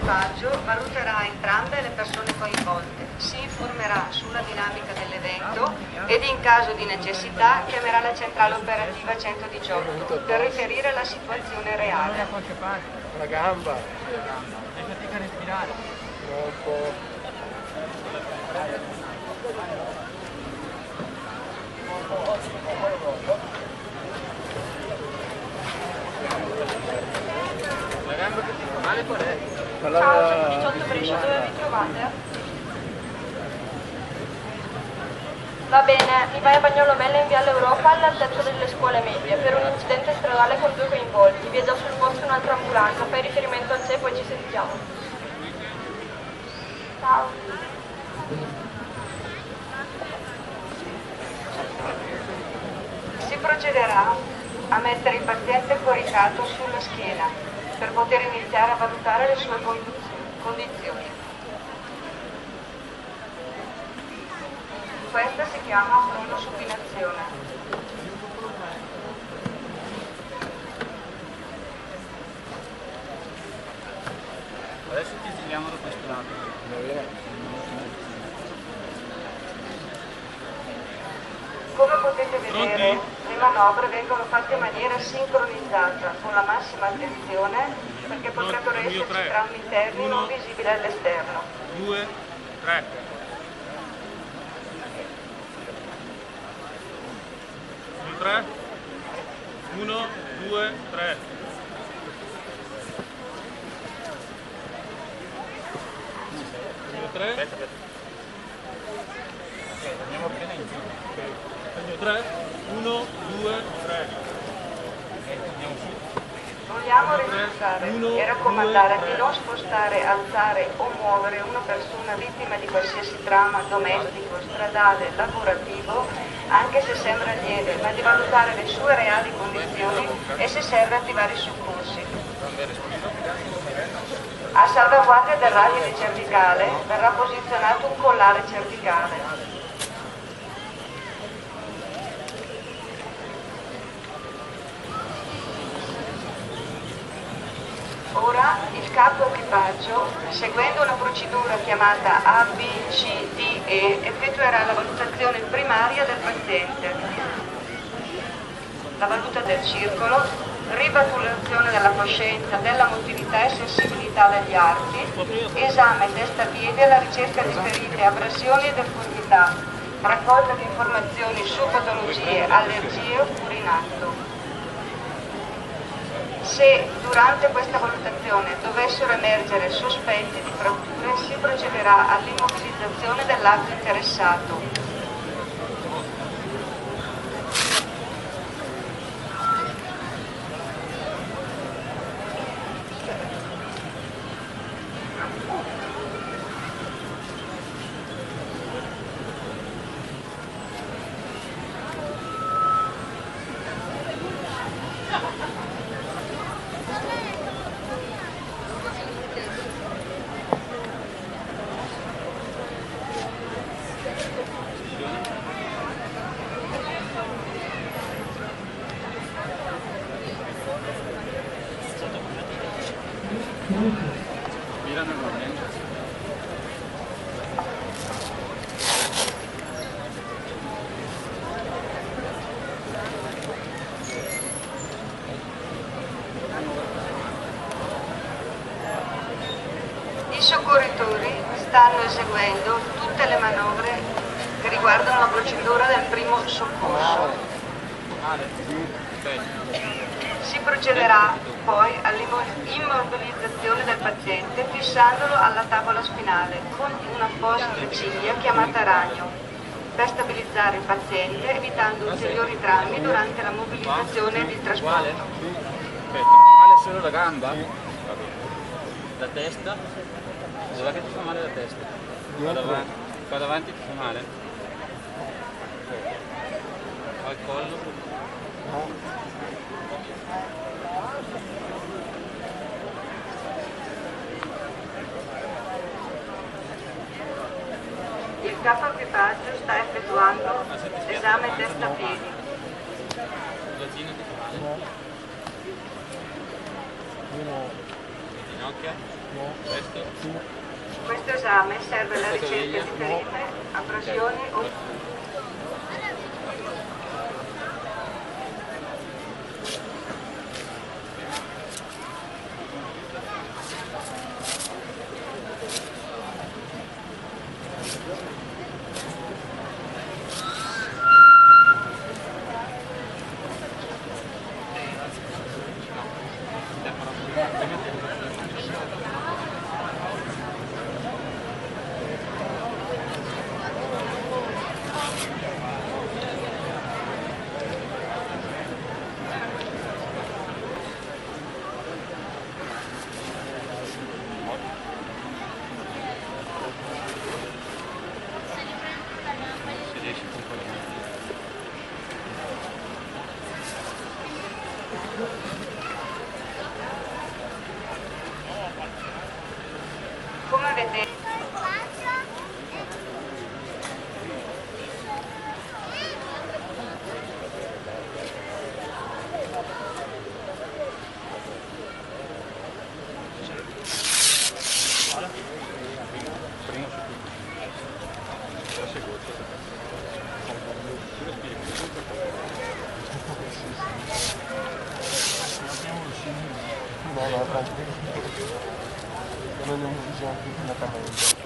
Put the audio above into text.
equipaggio valuterà entrambe le persone coinvolte, si informerà sulla dinamica dell'evento ed in caso di necessità chiamerà la centrale operativa 118 per riferire la situazione reale. La gamba. Hai fatica a respirare. Un po'. La gamba che ti fa male qual è? Ciao, 118 Brescia, dove vi trovate? Va bene, mi vai a Bagnolomella in Viale Europa all'altezza delle scuole medie per un incidente stradale con 2 coinvolti. Vi è già sul posto un'altra ambulanza, fai riferimento al CE e poi ci sentiamo. Ciao. Si procederà a mettere il paziente coricato sulla schiena per poter iniziare a valutare le sue condizioni. Questa si chiama cronosupinazione. Adesso ti giriamo da questo lato. Come potete vedere, le manovre vengono fatte in maniera sincronizzata, con la massima attenzione, perché potrebbero esserci traumi interni non visibili all'esterno. 2, 3. 3, 1, 2, 3. Aspetta. Andiamo appena in giù. 3, 1, 2, 3. Andiamo su. Vogliamo rinforzare e raccomandare di non spostare, alzare o muovere una persona vittima di qualsiasi trauma domestico, stradale, lavorativo, anche se sembra lieve, ma di valutare le sue reali condizioni e se serve attivare i soccorsi. A salvaguardia del radine cervicale verrà posizionato un collare cervicale. Ora il capo equipaggio, seguendo una procedura chiamata ABCDE, effettuerà la valutazione primaria del paziente, la valuta del circolo, rivalutazione della coscienza, della motilità e sensibilità degli arti, esame testa-piede alla ricerca di ferite, abrasioni e deformità, raccolta di informazioni su patologie, allergie oppure in atto. Se durante questa valutazione dovessero emergere sospetti di fratture, si procederà all'immobilizzazione dell'atto interessato. Mira normalmente. I soccorritori stanno eseguendo tutte le manovre che riguardano la procedura del primo soccorso. Si procederà poi all'immobilizzazione del paziente fissandolo alla tavola spinale con un'apposita cinghia chiamata ragno per stabilizzare il paziente evitando ulteriori drammi durante la mobilizzazione ed il trasporto. Aspetta, fa male solo la gamba? La testa? Dov'è che ti fa male la testa? Qua davanti ti fa male? Qua il collo? Il capo equipaggio sta effettuando l'esame testa-piedi. Sulla zina ti fa male? ginocchia, questo, Questo esame serve alla ricerca di ferite, abrasioni o... Come vedete, No, tranquillo. Non è un bisogno, una camera.